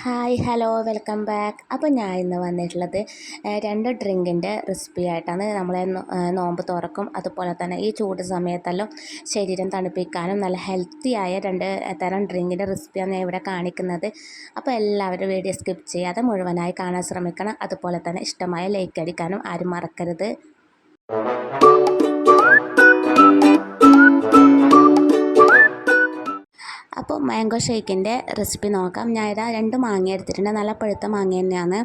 Hi hello welcome back. അപ്പോൾ ഞാൻ ഇന്ന് വന്നിട്ടുള്ളത് രണ്ട് ഡ്രിങ്കിൻ്റെ റെസിപ്പി ആയിട്ടാണ്. നമ്മളെ നോമ്പ് തുറക്കും അതുപോലെ തന്നെ ഈ ചൂട് സമയത്തെല്ലാം ശരീരം തണുപ്പിക്കാനും നല്ല ഹെൽത്തി ആയ രണ്ട് തരം ഡ്രിങ്കിൻ്റെ റെസിപ്പിയാണ് ഞാൻ ഇവിടെ കാണിക്കുന്നത്. അപ്പോൾ എല്ലാവരും വീഡിയോ സ്കിപ്പ് ചെയ്യാതെ മുഴുവനായി കാണാൻ ശ്രമിക്കണം. അതുപോലെ തന്നെ ഇഷ്ടമായ ലൈക്ക് അടിക്കാനും ആരും മറക്കരുത്. അപ്പോൾ മാംഗോ ഷേക്കിൻ്റെ റെസിപ്പി നോക്കാം. ഞാൻ ഇതാ 2 മാങ്ങ എടുത്തിട്ടുണ്ട്. നല്ല പഴുത്ത മാങ്ങ തന്നെയാണ്.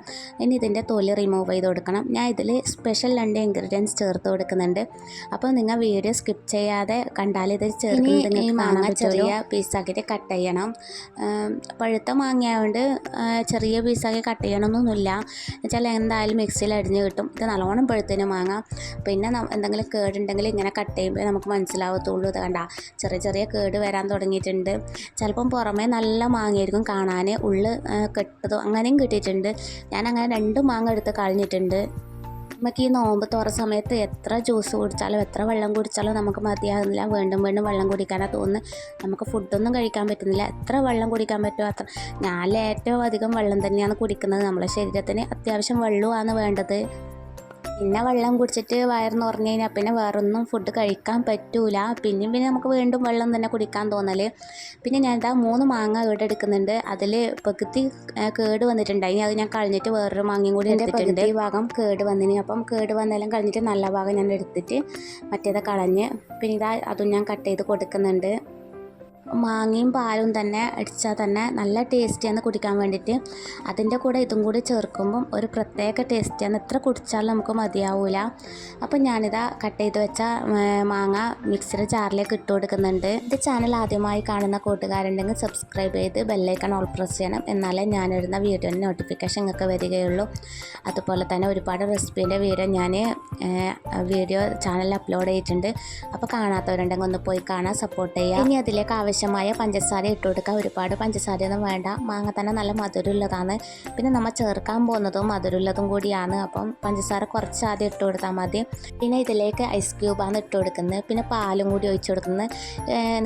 ഇനി ഇതിൻ്റെ തൊലി റിമൂവ് ചെയ്ത് കൊടുക്കണം. ഞാൻ ഇതിൽ സ്പെഷ്യൽ 2 ഇൻഗ്രീഡിയൻസ് ചേർത്ത് കൊടുക്കുന്നുണ്ട്. അപ്പോൾ നിങ്ങൾ വീഡിയോ സ്കിപ്പ് ചെയ്യാതെ കണ്ടാൽ ഇത് ചേർക്കുന്നത് ഈ മാങ്ങ ചെറിയ പീസാക്കിയിട്ട് കട്ട് ചെയ്യണം. പഴുത്ത മാങ്ങ ആയതുകൊണ്ട് ചെറിയ പീസാക്കി കട്ട് ചെയ്യണമെന്നൊന്നുമില്ല. എന്നുവെച്ചാൽ എന്തായാലും മിക്സിയിൽ അടിഞ്ഞ് കിട്ടും. ഇത് നല്ലോണം പഴുത്തിന് മാങ്ങ. പിന്നെ എന്തെങ്കിലും കേടുണ്ടെങ്കിൽ ഇങ്ങനെ കട്ട് ചെയ്യുമ്പോൾ നമുക്ക് മനസ്സിലാവത്തുള്ളൂ. ഇത് കണ്ട ചെറിയ ചെറിയ കേട് വരാൻ തുടങ്ങിയിട്ടുണ്ട്. ചിലപ്പം പുറമേ നല്ല മാങ്ങയായിരിക്കും കാണാൻ, ഉള്ളിൽ കെട്ടതോ അങ്ങനെയും കിട്ടിയിട്ടുണ്ട്. ഞാൻ അങ്ങനെ 2 മാങ്ങ എടുത്ത് കളഞ്ഞിട്ടുണ്ട്. നമുക്ക് ഈ നോമ്പ് തുറ സമയത്ത് എത്ര ജ്യൂസ് കുടിച്ചാലും എത്ര വെള്ളം കുടിച്ചാലും നമുക്ക് മതിയാകുന്നില്ല. വീണ്ടും വീണ്ടും വെള്ളം കുടിക്കാനാണ് തോന്നുന്നത്. നമുക്ക് ഫുഡൊന്നും കഴിക്കാൻ പറ്റുന്നില്ല. എത്ര വെള്ളം കുടിക്കാൻ പറ്റുമോ അത്ര. ഞാൻ ഏറ്റവും അധികം വെള്ളം തന്നെയാണ് കുടിക്കുന്നത്. നമ്മളെ ശരീരത്തിന് അത്യാവശ്യം വെള്ളമാണ് വേണ്ടത്. പിന്നെ വെള്ളം കുടിച്ചിട്ട് വയറ് നിറഞ്ഞു കഴിഞ്ഞാൽ പിന്നെ വേറൊന്നും ഫുഡ് കഴിക്കാൻ പറ്റൂല. പിന്നെ നമുക്ക് വീണ്ടും വെള്ളം തന്നെ കുടിക്കാൻ തോന്നൽ. പിന്നെ ഞാൻ ഇതാ 3 മാങ്ങ ഇവിടെ എടുക്കുന്നുണ്ട്. അതിൽ പകുതി കേട് വന്നിട്ടുണ്ടായി. അത് ഞാൻ കളഞ്ഞിട്ട് വേറൊരു മാങ്ങയും കൂടി എടുത്തിട്ടുണ്ട്. ഈ ഭാഗം കേട് വന്നിന്. അപ്പം കേട് വന്നെല്ലാം കളഞ്ഞിട്ട് നല്ല ഭാഗം ഞാൻ എടുത്തിട്ട് മറ്റേത് കളഞ്ഞ് പിന്നെ ഇതാ അതും ഞാൻ കട്ട് ചെയ്ത് കൊടുക്കുന്നുണ്ട്. മാങ്ങയും പാലും തന്നെ അടിച്ചാൽ തന്നെ നല്ല ടേസ്റ്റിയാണ് കുടിക്കാൻ വേണ്ടിയിട്ട്. അതിൻ്റെ കൂടെ ഇതും കൂടി ചേർക്കുമ്പം ഒരു പ്രത്യേക ടേസ്റ്റിയാണ്. എത്ര കുടിച്ചാലും നമുക്ക് മതിയാവില്ല. അപ്പം ഞാനിതാ കട്ട് ചെയ്ത് വെച്ച മാങ്ങ മിക്സിയുടെ ജാറിലേക്ക് ഇട്ട് കൊടുക്കുന്നുണ്ട്. ഇത് ചാനൽ ആദ്യമായി കാണുന്ന കൂട്ടുകാരുണ്ടെങ്കിൽ സബ്സ്ക്രൈബ് ചെയ്ത് ബെല്ലൈക്കൺ ഓൾ പ്രസ് ചെയ്യണം. എന്നാലേ ഞാനിടുന്ന വീഡിയോൻ്റെ നോട്ടിഫിക്കേഷൻ നിങ്ങൾക്ക് വരികയുള്ളൂ. അതുപോലെ തന്നെ ഒരുപാട് റെസിപ്പീൻ്റെ വീഡിയോ ചാനലിൽ അപ്ലോഡ് ചെയ്തിട്ടുണ്ട്. അപ്പോൾ കാണാത്തവരുണ്ടെങ്കിൽ ഒന്ന് പോയി കാണാൻ സപ്പോർട്ട് ചെയ്യുക. ഇനി അതിലേക്ക് ആവശ്യമായ പഞ്ചസാര ഇട്ട് കൊടുക്കുക. ഒരുപാട് പഞ്ചസാരയൊന്നും വേണ്ട. മാങ്ങ തന്നെ നല്ല മധുരമുള്ളതാണ്. പിന്നെ നമ്മൾ ചേർക്കാൻ പോകുന്നതും മധുരമുള്ളതും കൂടിയാണ്. അപ്പം പഞ്ചസാര കുറച്ച് ആദ്യം ഇട്ട് കൊടുത്താൽ മതി. പിന്നെ ഇതിലേക്ക് ഐസ് ക്യൂബാണ് ഇട്ട് കൊടുക്കുന്നത്. പിന്നെ പാലും കൂടി ഒഴിച്ച് കൊടുക്കുന്നത്.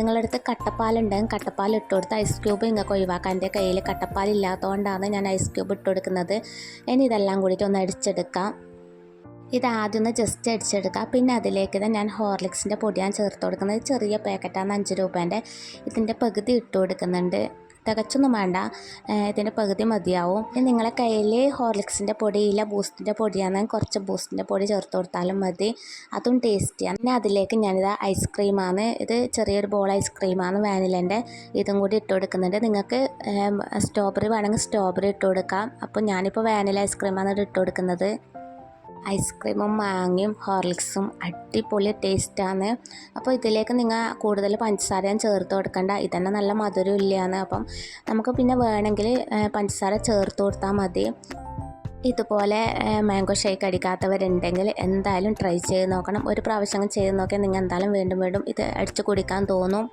നിങ്ങളുടെ അടുത്ത് കട്ടപ്പാലുണ്ടെങ്കിൽ കട്ടപ്പാൽ ഇട്ട് കൊടുത്ത് ഐസ് ക്യൂബ് നിങ്ങൾക്ക് ഒഴിവാക്കാം. എൻ്റെ കയ്യിൽ കട്ടപ്പാലില്ലാത്തതുകൊണ്ടാണ് ഞാൻ ഐസ് ക്യൂബ് ഇട്ട് കൊടുക്കുന്നത്. ഇനി ഇതെല്ലാം കൂടിയിട്ട് ഒന്ന് അടിച്ചെടുക്കാം. ഇതാദ്യം ഒന്ന് ജസ്റ്റ് അടിച്ചെടുക്കുക. പിന്നെ അതിലേക്ക് ഞാൻ ഹോർലിക്സിൻ്റെ പൊടിയാണ് ചേർത്ത് കൊടുക്കുന്നത്. ചെറിയ പാക്കറ്റാണ് 5 രൂപേൻ്റെ. ഇതിൻ്റെ പകുതി ഇട്ട് കൊടുക്കുന്നുണ്ട്. തികച്ചൊന്നും വേണ്ട, ഇതിൻ്റെ പകുതി മതിയാവും. ഇനി നിങ്ങളെ കയ്യിൽ ഹോർലിക്സിൻ്റെ പൊടിയില്ല, ബൂസ്റ്റിൻ്റെ പൊടിയാണെങ്കിൽ കുറച്ച് ബൂസ്റ്റിൻ്റെ പൊടി ചേർത്ത് കൊടുത്താലും മതി. അതും ടേസ്റ്റിയാണ്. പിന്നെ അതിലേക്ക് ഞാനിത് ഐസ്ക്രീമാണ്. ഇത് ചെറിയൊരു ബോൾ ഐസ്ക്രീമാണ് വാനിലേൻ്റെ. ഇതും കൂടി ഇട്ട് കൊടുക്കുന്നുണ്ട്. നിങ്ങൾക്ക് സ്ട്രോബെറി വേണമെങ്കിൽ സ്ട്രോബെറി ഇട്ട് കൊടുക്കാം. അപ്പോൾ ഞാനിപ്പോൾ വാനില ഐസ്ക്രീമാണ് ഇട്ട് കൊടുക്കുന്നത്. ഐസ്ക്രീമും മാങ്ങയും ഹോർലിക്സും അടിപൊളി ടേസ്റ്റാണ്. അപ്പോൾ ഇതിലേക്ക് നിങ്ങൾ കൂടുതൽ പഞ്ചസാരയും ചേർത്ത് കൊടുക്കണ്ട. ഇതന്നെ നല്ല മധുരം ഇല്ലയാണ്. അപ്പം നമുക്ക് പിന്നെ വേണമെങ്കിൽ പഞ്ചസാര ചേർത്ത് കൊടുത്താൽ മതി. ഇതുപോലെ മാംഗോ ഷേക്ക് അടിക്കാത്തവരുണ്ടെങ്കിൽ എന്തായാലും ട്രൈ ചെയ്ത് നോക്കണം. ഒരു പ്രാവശ്യം ചെയ്ത് നോക്കിയാൽ നിങ്ങൾ എന്തായാലും വീണ്ടും വീണ്ടും ഇത് അടിച്ച് കുടിക്കാൻ തോന്നും.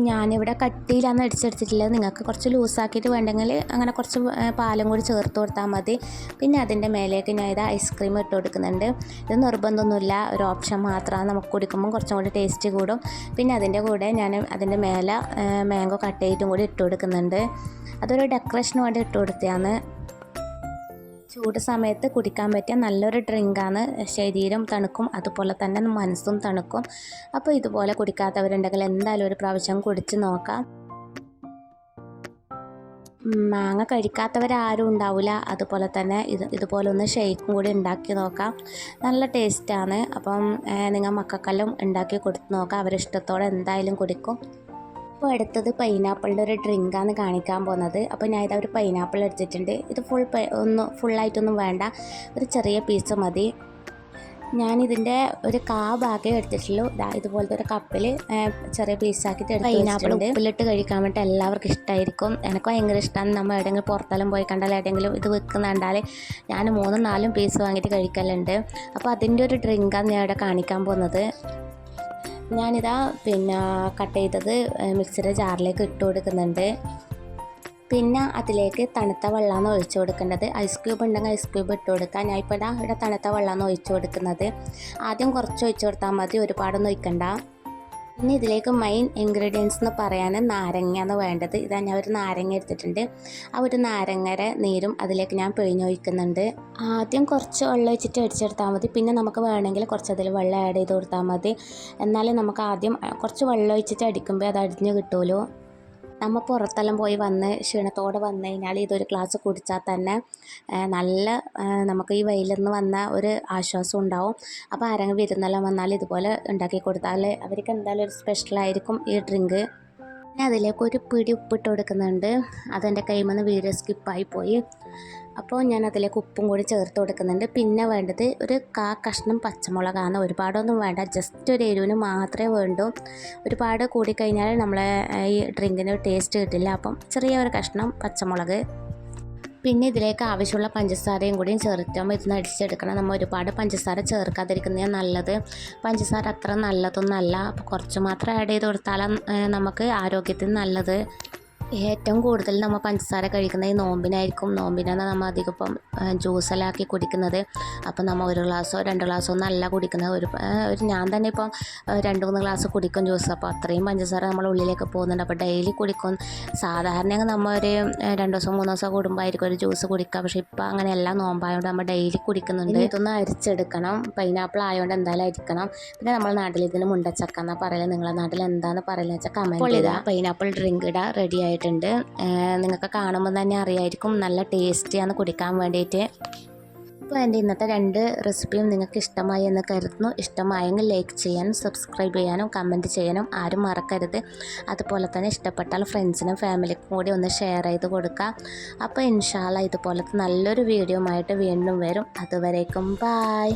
ഞാനിവിടെ കട്ടിയിലാണ് അടിച്ചെടുത്തിട്ടുള്ളത്. നിങ്ങൾക്ക് കുറച്ച് ലൂസാക്കിയിട്ട് വേണ്ടെങ്കിൽ അങ്ങനെ കുറച്ച് പാലും കൂടി ചേർത്ത് കൊടുത്താൽ മതി. പിന്നെ അതിൻ്റെ മേലേക്ക് ഞാൻ ഇത് ഐസ്ക്രീം ഇട്ട് കൊടുക്കുന്നുണ്ട്. ഇത് നിർബന്ധമൊന്നുമില്ല, ഒരു ഓപ്ഷൻ മാത്രമാണ്. നമുക്ക് കുടിക്കുമ്പോൾ കുറച്ചും കൂടി ടേസ്റ്റ് കൂടും. പിന്നെ അതിൻ്റെ കൂടെ ഞാൻ അതിൻ്റെ മേലെ മാംഗോ കട്ട് ചെയ്തിട്ടും കൂടി ഇട്ട് കൊടുക്കുന്നുണ്ട്. അതൊരു ഡെക്കറേഷന് വേണ്ടി ഇട്ട് കൊടുത്തതാണ്. ചൂട് സമയത്ത് കുടിക്കാൻ പറ്റിയ നല്ലൊരു ഡ്രിങ്കാണ്. ശരീരം തണുക്കും, അതുപോലെ തന്നെ മനസ്സും തണുക്കും. അപ്പോൾ ഇതുപോലെ കുടിക്കാത്തവരുണ്ടെങ്കിൽ എന്തായാലും ഒരു പ്രാവശ്യം കുടിച്ച് നോക്കാം. മാങ്ങ കഴിക്കാത്തവരാരും ഉണ്ടാവില്ല. അതുപോലെ തന്നെ ഇതുപോലെ ഒന്ന് ഷേക്കും കൂടി ഉണ്ടാക്കി നോക്കാം. നല്ല ടേസ്റ്റാണ്. അപ്പം നിങ്ങൾ മക്കൾക്കെല്ലാം ഉണ്ടാക്കി കൊടുത്ത് നോക്കാം. അവരിഷ്ടത്തോടെ എന്തായാലും കുടിക്കും. അപ്പോൾ അടുത്തത് പൈനാപ്പിളിൻ്റെ ഒരു ഡ്രിങ്കാണ് കാണിക്കാൻ പോകുന്നത്. അപ്പോൾ ഞാൻ ഇതാ ഒരു പൈനാപ്പിൾ എടുത്തിട്ടുണ്ട്. ഇത് ഫുള്ളായിട്ടൊന്നും വേണ്ട, ഒരു ചെറിയ പീസ് മതി. ഞാനിതിൻ്റെ ഒരു ഭാഗം എടുത്തിട്ടുള്ളൂ. ഇതുപോലത്തെ ഒരു കപ്പിൽ ചെറിയ പീസാക്കിയിട്ട് എടുത്ത് പൈനാപ്പിൾ ഉപ്പിലിട്ട് കഴിക്കാൻ വേണ്ടി എല്ലാവർക്കും ഇഷ്ടമായിരിക്കും. എനിക്ക് ഭയങ്കര ഇഷ്ടമാണ്. നമ്മൾ എവിടെയെങ്കിലും പുറത്തെല്ലാം പോയി കണ്ടാൽ എവിടെയെങ്കിലും ഇത് വെക്കുന്ന കണ്ടാൽ ഞാൻ 3-4 പീസ് വാങ്ങിയിട്ട് കഴിക്കലുണ്ട്. അപ്പോൾ അതിൻ്റെ ഒരു ഡ്രിങ്കാണ് ഞാൻ ഇവിടെ കാണിക്കാൻ പോകുന്നത്. ഞാനിതാ കട്ട് ചെയ്തത് മിക്സിയുടെ ജാറിലേക്ക് ഇട്ട് കൊടുക്കുന്നുണ്ട്. പിന്നെ അതിലേക്ക് തണുത്ത വെള്ളമാണ് ഒഴിച്ചു കൊടുക്കേണ്ടത്. ഐസ് ക്യൂബ് ഉണ്ടെങ്കിൽ ഐസ് ക്യൂബ് ഇട്ട് കൊടുക്കുക. ഞാൻ ഇപ്പോൾ ഇവിടെ തണുത്ത വെള്ളമാണ് ഒഴിച്ചു കൊടുക്കുന്നത്. ആദ്യം കുറച്ച് ഒഴിച്ചു കൊടുത്താൽ മതി, ഒരുപാടൊന്നും ഒഴിക്കണ്ട. പിന്നെ ഇതിലേക്ക് മെയിൻ ഇൻഗ്രീഡിയൻസ് എന്ന് പറയാൻ നാരങ്ങയാണ് വേണ്ടത്. ഇതാ ഞാൻ ഒരു നാരങ്ങ എടുത്തിട്ടുണ്ട്. ആ ഒരു നാരങ്ങയുടെ നീരും അതിലേക്ക് ഞാൻ പിഴിഞ്ഞൊഴിക്കുന്നുണ്ട്. ആദ്യം കുറച്ച് വെള്ളം ഒഴിച്ചിട്ട് അടിച്ചെടുത്താൽ മതി. പിന്നെ നമുക്ക് വേണമെങ്കിൽ കുറച്ച് അതിൽ വെള്ളം ആഡ് ചെയ്ത് കൊടുത്താൽ മതി. എന്നാലും നമുക്ക് ആദ്യം കുറച്ച് വെള്ളം ഒഴിച്ചിട്ട് അടിക്കുമ്പോൾ അത് അടിഞ്ഞ് കിട്ടുമല്ലോ. നമ്മൾ പുറത്തെല്ലാം പോയി വന്ന് ക്ഷീണത്തോടെ വന്നു കഴിഞ്ഞാൽ ഇതൊരു ഗ്ലാസ് കുടിച്ചാൽ തന്നെ നല്ല നമുക്ക് ഈ വെയിലിൽ നിന്ന് വന്ന ഒരു ആശ്വാസം ഉണ്ടാവും. അപ്പോൾ ആരെങ്കിലും വിരുന്നെല്ലാം വന്നാൽ ഇതുപോലെ ഉണ്ടാക്കി കൊടുത്താൽ അവർക്ക് എന്തായാലും ഒരു സ്പെഷ്യലായിരിക്കും ഈ ഡ്രിങ്ക്. പിന്നെ അതിലേക്ക് ഒരു പിടി ഉപ്പിട്ട് കൊടുക്കുന്നുണ്ട്. അതെൻ്റെ കയ്യിൽ നിന്ന് വീഡിയോ സ്കിപ്പായി പോയി. അപ്പോൾ ഞാൻ അതിലേക്ക് ഉപ്പും കൂടി ചേർത്ത് കൊടുക്കുന്നുണ്ട്. പിന്നെ വേണ്ടത് ഒരു കഷ്ണം പച്ചമുളകാണ്. ഒരുപാടൊന്നും വേണ്ട, ജസ്റ്റ് ഒരു എരിവിന് മാത്രമേ വേണ്ടൂ. ഒരുപാട് കൂടിക്കഴിഞ്ഞാൽ നമ്മളെ ഈ ഡ്രിങ്കിന് ടേസ്റ്റ് കിട്ടില്ല. അപ്പം ചെറിയ ഒരു കഷ്ണം പച്ചമുളക്. പിന്നെ ഇതിലേക്ക് ആവശ്യമുള്ള പഞ്ചസാരയും കൂടിയും ചേർത്തുമ്പോൾ ഇതൊന്ന് അടിച്ചെടുക്കണം. നമ്മൾ ഒരുപാട് പഞ്ചസാര ചേർക്കാതിരിക്കുന്നതാണ് നല്ലത്. പഞ്ചസാര അത്ര നല്ലതൊന്നുമല്ല. അപ്പോൾ കുറച്ച് മാത്രം ആഡ് ചെയ്ത് കൊടുത്താലും നമുക്ക് ആരോഗ്യത്തിന് നല്ലത്. ഏറ്റവും കൂടുതൽ നമ്മൾ പഞ്ചസാര കഴിക്കുന്നത് ഈ നോമ്പിനായിരിക്കും. നോമ്പിനാണ് നമ്മൾ അധികം ഇപ്പം ജ്യൂസെല്ലാം ആക്കി കുടിക്കുന്നത്. അപ്പം നമ്മൾ 1 ഗ്ലാസ്സോ 2 ഗ്ലാസ്സോ ഒന്നല്ല കുടിക്കുന്നത്. ഒരു ഞാൻ തന്നെ ഇപ്പം 2-3 ഗ്ലാസ് കുടിക്കും ജ്യൂസ്. അപ്പോൾ അത്രയും പഞ്ചസാര നമ്മൾ ഉള്ളിലേക്ക് പോകുന്നുണ്ട്. അപ്പോൾ ഡെയിലി കുടിക്കും. സാധാരണ നമ്മൾ ഒരു 2 ദിവസം 3 ദിവസം കൂടുമ്പോഴായിരിക്കും ഒരു ജ്യൂസ് കുടിക്കുക. പക്ഷേ ഇപ്പം അങ്ങനെയല്ല, നോമ്പായതുകൊണ്ട് നമ്മൾ ഡെയിലി കുടിക്കുന്നുണ്ട്. ഇതൊന്ന് അരിച്ചെടുക്കണം. പൈനാപ്പിൾ ആയതുകൊണ്ട് എന്തായാലും അരിക്കണം. പിന്നെ നമ്മുടെ നാട്ടിൽ ഇതിന് മുണ്ടച്ചക്ക എന്നാണ് പറയല്. നിങ്ങളുടെ നാട്ടിൽ എന്താണെന്ന് പറയുന്നത് വെച്ചാൽ കമൻറ്റ് ചെയ്താൽ. പൈനാപ്പിൾ ഡ്രിങ്ക് ഇടാൻ റെഡി ആയിട്ടുണ്ട്. നിങ്ങൾക്ക് കാണുമ്പോൾ തന്നെ അറിയായിരിക്കും നല്ല ടേസ്റ്റിയാണ് കുടിക്കാൻ വേണ്ടിയിട്ട്. അപ്പോൾ എൻ്റെ ഇന്നത്തെ 2 റെസിപ്പിയും നിങ്ങൾക്ക് ഇഷ്ടമായി എന്ന് കരുതുന്നു. ഇഷ്ടമായെങ്കിൽ ലൈക്ക് ചെയ്യാനും സബ്സ്ക്രൈബ് ചെയ്യാനും കമൻറ്റ് ചെയ്യാനും ആരും മറക്കരുത്. അതുപോലെ തന്നെ ഇഷ്ടപ്പെട്ടാൽ ഫ്രണ്ട്സിനും ഫാമിലിക്കും കൂടി ഒന്ന് ഷെയർ ചെയ്ത് കൊടുക്കുക. അപ്പോൾ ഇൻഷാ അല്ലാഹ് ഇതുപോലത്തെ നല്ലൊരു വീഡിയോ ആയിട്ട് വീണ്ടും വരും. അതുവരേക്കും ബായ്.